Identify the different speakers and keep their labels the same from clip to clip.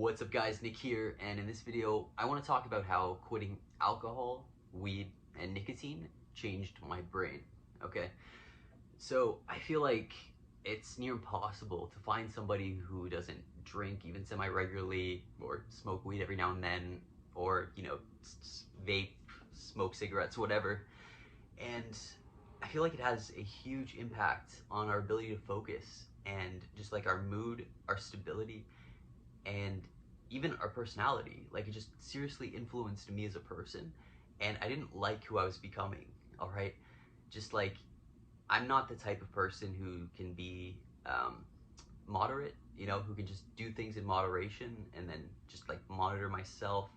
Speaker 1: What's up guys, Nick here, and in this video I want to talk about how quitting alcohol, weed, and nicotine changed my brain. Okay, so I feel like it's near impossible to find somebody who doesn't drink even semi-regularly or smoke weed every now and then, or vape, smoke cigarettes, whatever. And I feel like it has a huge impact on our ability to focus and just like our mood, our stability, and even our personality. Like, it just seriously influenced me as a person, and I didn't like who I was becoming. All right, just like, I'm not the type of person who can be moderate, who can just do things in moderation and then just like monitor myself.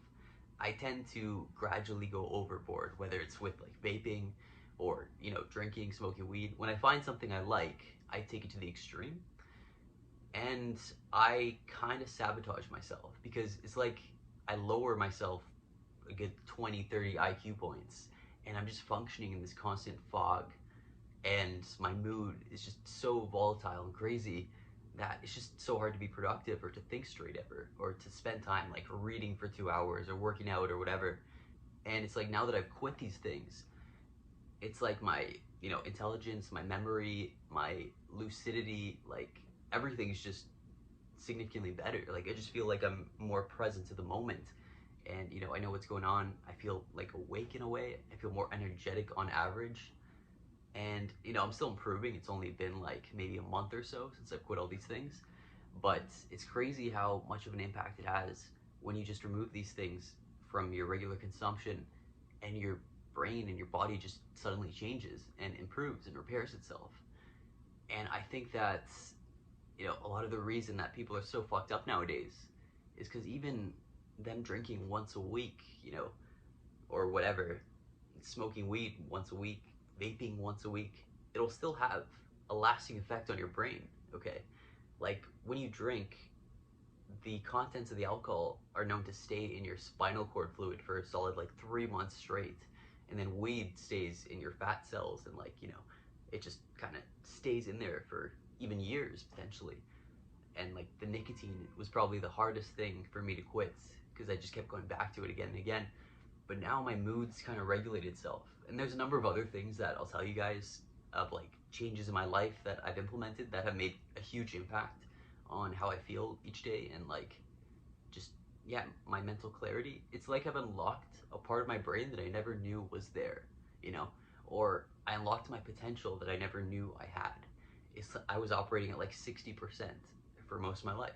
Speaker 1: I tend to gradually go overboard, whether it's with like vaping or drinking, smoking weed. When I find something I like, I take it to the extreme, and I kind of sabotage myself because it's like I lower myself a good 20, 30 IQ points, and I'm just functioning in this constant fog, and my mood is just so volatile and crazy that it's just so hard to be productive or to think straight ever, or to spend time like reading for 2 hours or working out or whatever. And it's like, now that I've quit these things, it's like my intelligence, my memory, my lucidity, like everything's just significantly better. Like, I just feel like I'm more present to the moment, and I know what's going on. I feel like awake in a way. I feel more energetic on average, and I'm still improving. It's only been like maybe a month or so since I've quit all these things, but it's crazy how much of an impact it has when you just remove these things from your regular consumption, and your brain and your body just suddenly changes and improves and repairs itself. And I think that a lot of the reason that people are so fucked up nowadays is because even them drinking once a week, or whatever, smoking weed once a week, vaping once a week, it'll still have a lasting effect on your brain. Okay, like when you drink, the contents of the alcohol are known to stay in your spinal cord fluid for a solid like 3 months straight, and then weed stays in your fat cells, and like it just kind of stays in there for even years potentially. And like the nicotine was probably the hardest thing for me to quit, because I just kept going back to it again and again. But now my mood's kind of regulate itself, and there's a number of other things that I'll tell you guys, of like changes in my life that I've implemented that have made a huge impact on how I feel each day, and like just, yeah, my mental clarity. It's like I've unlocked a part of my brain that I never knew was there, or I unlocked my potential that I never knew I had. I was operating at like 60% for most of my life,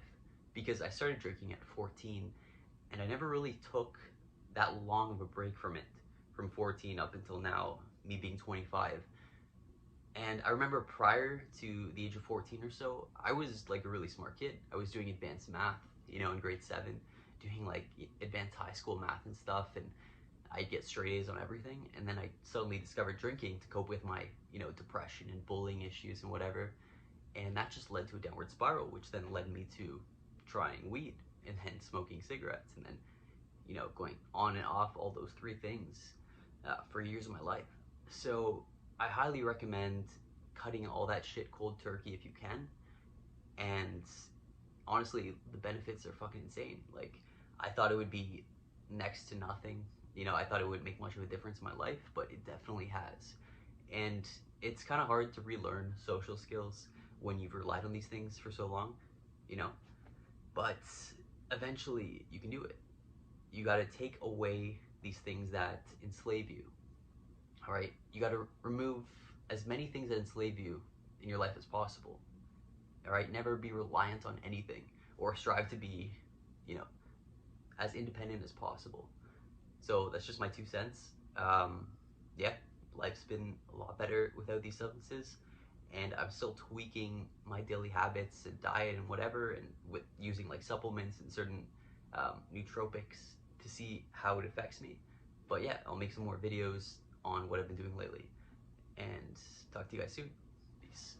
Speaker 1: because I started drinking at 14, and I never really took that long of a break from it, from 14 up until now, me being 25. And I remember prior to the age of 14 or so, I was like a really smart kid. I was doing advanced math, in grade 7, doing like advanced high school math and stuff, and I'd get straight A's on everything. And then I suddenly discovered drinking to cope with my, depression and bullying issues and whatever. And that just led to a downward spiral, which then led me to trying weed, and then smoking cigarettes, and then, going on and off all those three things for years of my life. So I highly recommend cutting all that shit cold turkey if you can. And honestly, the benefits are fucking insane. Like, I thought it would be next to nothing. I thought it would make much of a difference in my life, but it definitely has. And it's kind of hard to relearn social skills when you've relied on these things for so long, but eventually you can do it. You got to take away these things that enslave you. All right, you got to remove as many things that enslave you in your life as possible. All right, never be reliant on anything, or strive to be, as independent as possible. So that's just my 2 cents. Yeah, life's been a lot better without these substances, and I'm still tweaking my daily habits and diet and whatever, and with using like supplements and certain nootropics to see how it affects me. But yeah, I'll make some more videos on what I've been doing lately, and talk to you guys soon. Peace.